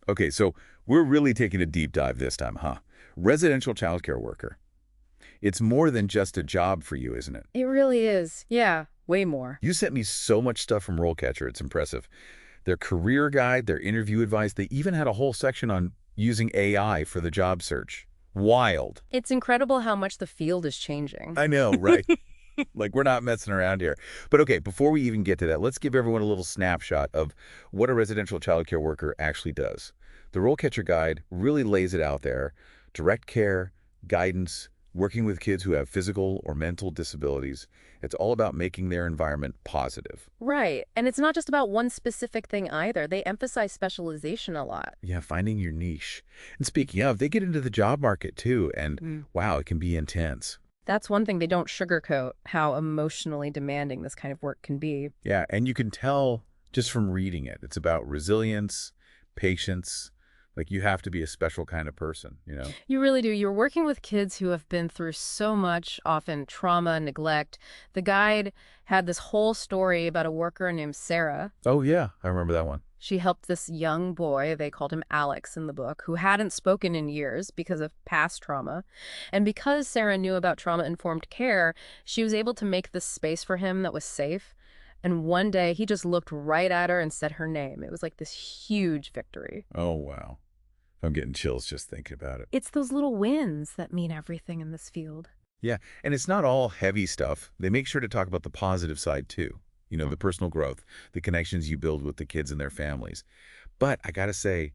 Okay, so we're really taking a deep dive this time, huh? Residential childcare worker. It's more than just a job for you, isn't it? It really is. Yeah, way more. You sent me so much stuff from RoleCatcher, it's impressive. Their career guide, their interview advice, they even had a whole section on using AI for the job search. Wild. It's incredible how much the field is changing. I know, right? Like, we're not messing around here. But okay, before we even get to that, let's give everyone a little snapshot of what a residential childcare worker actually does. The RoleCatcher Guide really lays it out there. Direct care, guidance, working with kids who have physical or mental disabilities. It's all about making their environment positive. Right. And it's not just about one specific thing either. They emphasize specialization a lot. Yeah, finding your niche. And speaking of, they get into the job market too, and wow, it can be intense. That's one thing they don't sugarcoat, how emotionally demanding this kind of work can be. Yeah, and you can tell just from reading it. It's about resilience, patience. Like, you have to be a special kind of person, you know? You really do. You're working with kids who have been through so much, often trauma, neglect. The guide had this whole story about a worker named Sarah. Oh, yeah, I remember that one. She helped this young boy, they called him Alex in the book, who hadn't spoken in years because of past trauma. And because Sarah knew about trauma-informed care, she was able to make this space for him that was safe. And one day, he just looked right at her and said her name. It was like this huge victory. Oh, wow. I'm getting chills just thinking about it. It's those little wins that mean everything in this field. Yeah, and it's not all heavy stuff. They make sure to talk about the positive side too. You know, the personal growth, the connections you build with the kids and their families. But I gotta say,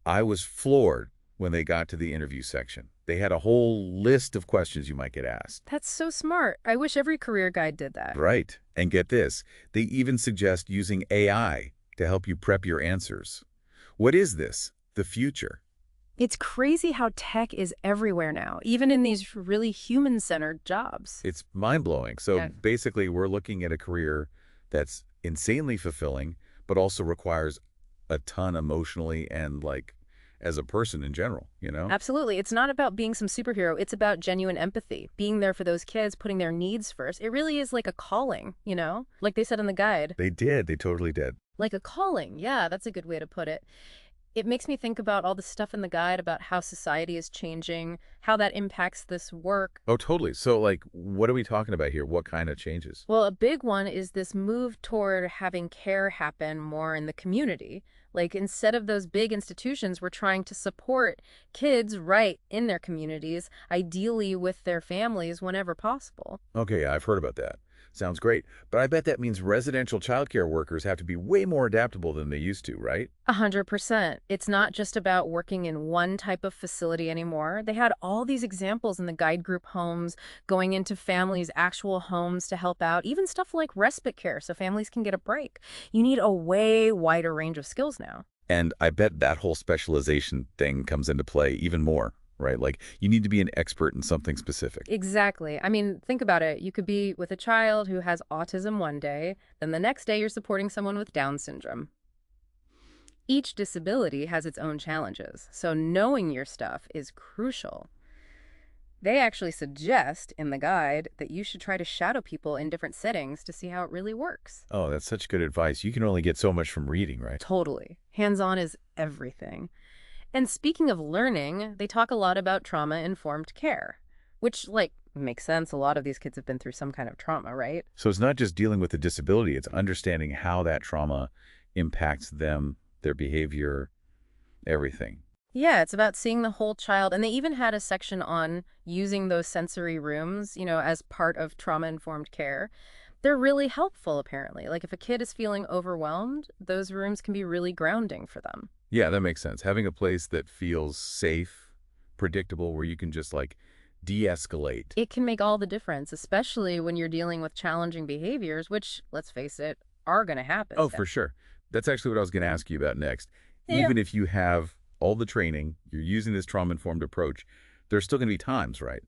I was floored when they got to the interview section. They had a whole list of questions you might get asked. That's so smart. I wish every career guide did that. Right. And get this, they even suggest using AI to help you prep your answers. What is this? The future. It's crazy how tech is everywhere now, even in these really human-centered jobs. It's mind-blowing. So Yeah. basically, we're looking at a career that's insanely fulfilling, but also requires a ton emotionally and, like, as a person in general, you know? Absolutely. It's not about being some superhero. It's about genuine empathy, being there for those kids, putting their needs first. It really is like a calling, you know? Like they said in the guide. They did. They totally did. Like a calling. Yeah, that's a good way to put it. It makes me think about all the stuff in the guide about how society is changing, how that impacts this work. Oh, totally. So, like, what are we talking about here? What kind of changes? Well, a big one is this move toward having care happen more in the community. Like, instead of those big institutions, we're trying to support kids right in their communities, ideally with their families whenever possible. Okay, yeah, I've heard about that. Sounds great. But I bet that means residential childcare workers have to be way more adaptable than they used to, right? 100%. It's not just about working in one type of facility anymore. They had all these examples in the guide group homes, going into families' actual homes to help out, even stuff like respite care so families can get a break. You need a way wider range of skills now. And I bet that whole specialization thing comes into play even more, right? Like, you need to be an expert in something specific. Exactly. I mean, think about it. You could be with a child who has autism one day, then the next day you're supporting someone with Down syndrome. Each disability has its own challenges, so knowing your stuff is crucial. They actually suggest in the guide that you should try to shadow people in different settings to see how it really works. Oh, that's such good advice. You can only get so much from reading, right? Totally. Hands-on is everything. And speaking of learning, they talk a lot about trauma-informed care, which, like, makes sense. A lot of these kids have been through some kind of trauma, right? So it's not just dealing with the disability, it's understanding how that trauma impacts them, their behavior, everything. Yeah, it's about seeing the whole child. And they even had a section on using those sensory rooms, you know, as part of trauma-informed care. They're really helpful, apparently. Like if a kid is feeling overwhelmed, those rooms can be really grounding for them. Yeah, that makes sense. Having a place that feels safe, predictable, where you can just, like, de-escalate. It can make all the difference, especially when you're dealing with challenging behaviors, which, let's face it, are going to happen. Oh, for sure. That's actually what I was going to ask you about next. Yeah. Even if you have all the training, you're using this trauma-informed approach, there's still going to be times, right?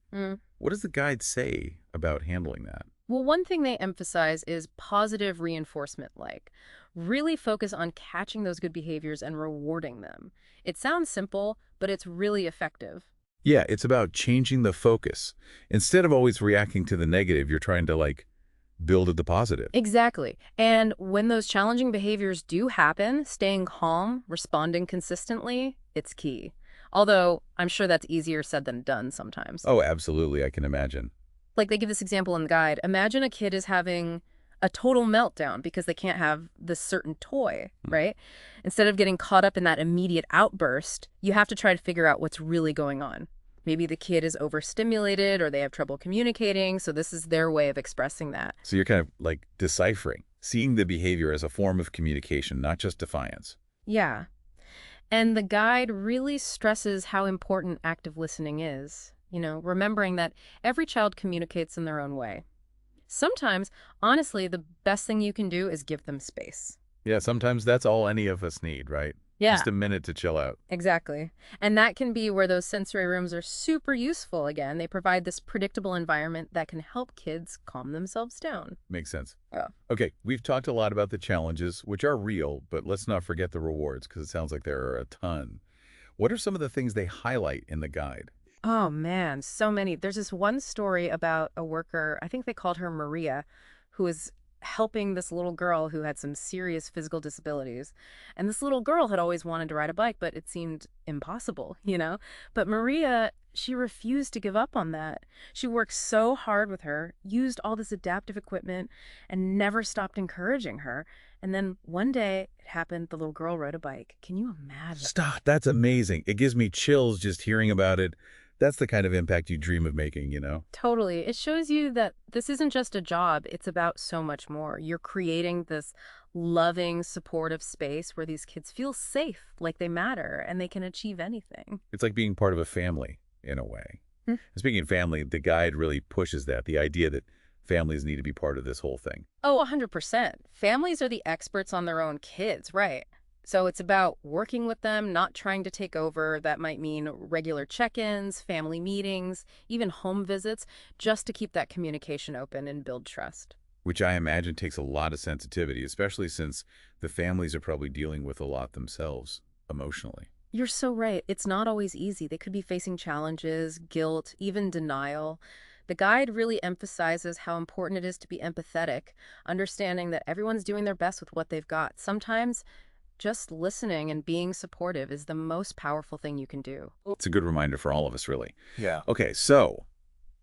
What does the guide say about handling that? Well, one thing they emphasize is positive reinforcement, like really focus on catching those good behaviors and rewarding them. It sounds simple, but it's really effective. Yeah, it's about changing the focus. Instead of always reacting to the negative, you're trying to, like, build at the positive. Exactly. And when those challenging behaviors do happen, staying calm, responding consistently, it's key. Although I'm sure that's easier said than done sometimes. Oh, absolutely. I can imagine. Like they give this example in the guide. Imagine a kid is having a total meltdown because they can't have this certain toy, right? Instead of getting caught up in that immediate outburst, you have to try to figure out what's really going on. Maybe the kid is overstimulated or they have trouble communicating, so this is their way of expressing that. So you're kind of like deciphering, seeing the behavior as a form of communication, not just defiance. Yeah. And the guide really stresses how important active listening is. Remembering that every child communicates in their own way. Sometimes, honestly, the best thing you can do is give them space. Yeah, sometimes that's all any of us need, right? Yeah, Just a minute to chill out. exactly. And that can be where those sensory rooms are super useful. Again, they provide this predictable environment that can help kids calm themselves down. Makes sense. Yeah. Okay, we've talked a lot about the challenges, which are real, but let's not forget the rewards because it sounds like there are a ton. What are some of the things they highlight in the guide? Oh man, so many. There's this one story about a worker, I think they called her Maria, who was helping this little girl who had some serious physical disabilities. And this little girl had always wanted to ride a bike, but it seemed impossible. But Maria, she refused to give up on that. She worked so hard with her, used all this adaptive equipment, and never stopped encouraging her. And then one day it happened, the little girl rode a bike. Can you imagine? Stop. That's amazing. It gives me chills just hearing about it. That's the kind of impact you dream of making. Totally. It shows you that this isn't just a job, it's about so much more. You're creating this loving, supportive space where these kids feel safe, like they matter, and they can achieve anything. It's like being part of a family in a way. Hmm. Speaking of family, the guide really pushes that, the idea that families need to be part of this whole thing. Oh, 100%. Families are the experts on their own kids, right? So it's about working with them, not trying to take over. That might mean regular check-ins, family meetings, even home visits, just to keep that communication open and build trust. Which I imagine takes a lot of sensitivity, especially since the families are probably dealing with a lot themselves emotionally. You're so right. It's not always easy. They could be facing challenges, guilt, even denial. The guide really emphasizes how important it is to be empathetic, understanding that everyone's doing their best with what they've got. Sometimes just listening and being supportive is the most powerful thing you can do. It's a good reminder for all of us, really. Yeah. Okay, so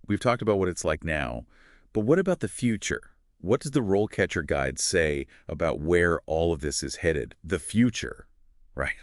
we've talked about what it's like now, but what about the future? What does the RoleCatcher guide say about where all of this is headed? The future, right?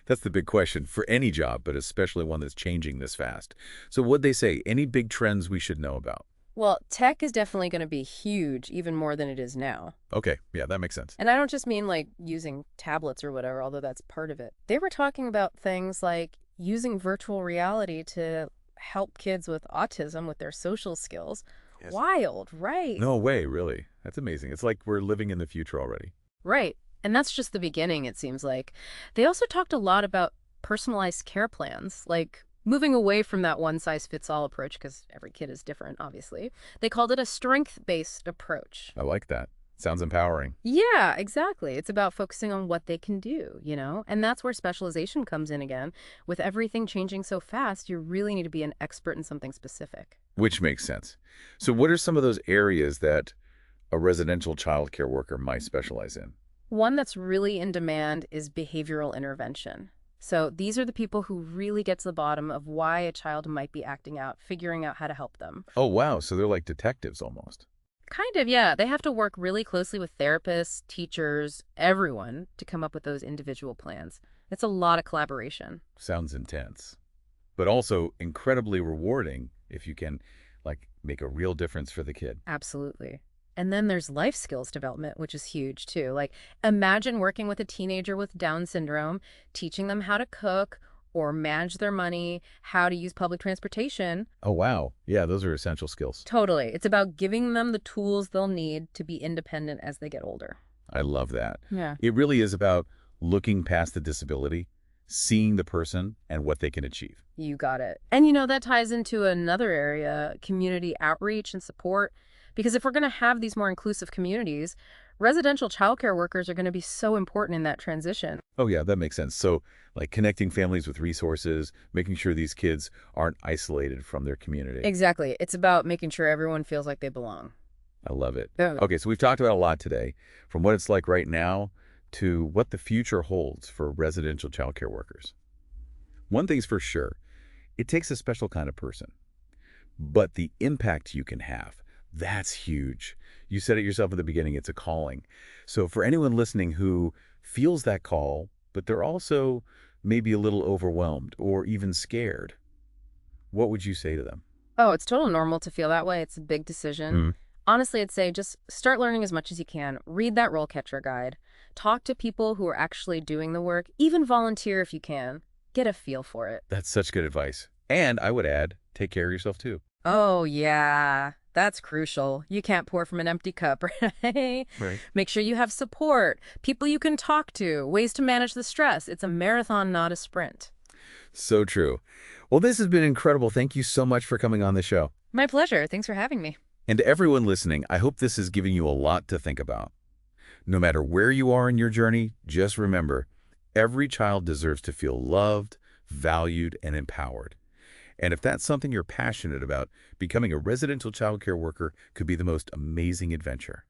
That's the big question for any job, but especially one that's changing this fast. So what'd they say? Any big trends we should know about? Well, tech is definitely going to be huge, even more than it is now. Okay, yeah, that makes sense. And I don't just mean like using tablets or whatever, although that's part of it. They were talking about things like using virtual reality to help kids with autism with their social skills. Yes. Wild, right? No way, really. That's amazing. It's like we're living in the future already. Right. And that's just the beginning, it seems like. They also talked a lot about personalized care plans, like moving away from that one-size-fits-all approach, because every kid is different, obviously. They called it a strength-based approach. I like that. Sounds empowering. Yeah, exactly. It's about focusing on what they can do. And that's where specialization comes in again. With everything changing so fast, you really need to be an expert in something specific. Which makes sense. So what are some of those areas that a residential childcare worker might specialize in? One that's really in demand is behavioral intervention. So these are the people who really get to the bottom of why a child might be acting out, figuring out how to help them. Oh, wow. So they're like detectives almost. Kind of, yeah. They have to work really closely with therapists, teachers, everyone to come up with those individual plans. It's a lot of collaboration. Sounds intense, but also incredibly rewarding if you can, like, make a real difference for the kid. Absolutely. And then there's life skills development, which is huge too. Like, imagine working with a teenager with Down syndrome, teaching them how to cook or manage their money, how to use public transportation. Oh, wow. Yeah, those are essential skills. Totally. It's about giving them the tools they'll need to be independent as they get older. I love that. Yeah. It really is about looking past the disability, seeing the person and what they can achieve. You got it. And that ties into another area, community outreach and support. Because if we're going to have these more inclusive communities, residential childcare workers are going to be so important in that transition. Oh, yeah, that makes sense. So, like connecting families with resources, making sure these kids aren't isolated from their community. Exactly. It's about making sure everyone feels like they belong. I love it. Oh, Okay, so we've talked about a lot today, from what it's like right now to what the future holds for residential childcare workers. One thing's for sure, it takes a special kind of person. But the impact you can have, that's huge. You said it yourself at the beginning, it's a calling. So for anyone listening who feels that call, but they're also maybe a little overwhelmed or even scared, what would you say to them? oh, it's totally normal to feel that way. It's a big decision. Hmm. Honestly, I'd say just start learning as much as you can. Read that role catcher guide. Talk to people who are actually doing the work. Even volunteer if you can. Get a feel for it. That's such good advice. And I would add, take care of yourself too. Oh, yeah. That's crucial. You can't pour from an empty cup, right? Right. Make sure you have support, people you can talk to, ways to manage the stress. It's a marathon, not a sprint. So true. Well, this has been incredible. Thank you so much for coming on the show. My pleasure. Thanks for having me. And to everyone listening, I hope this is giving you a lot to think about. No matter where you are in your journey, just remember, every child deserves to feel loved, valued, and empowered. And if that's something you're passionate about, becoming a residential childcare worker could be the most amazing adventure.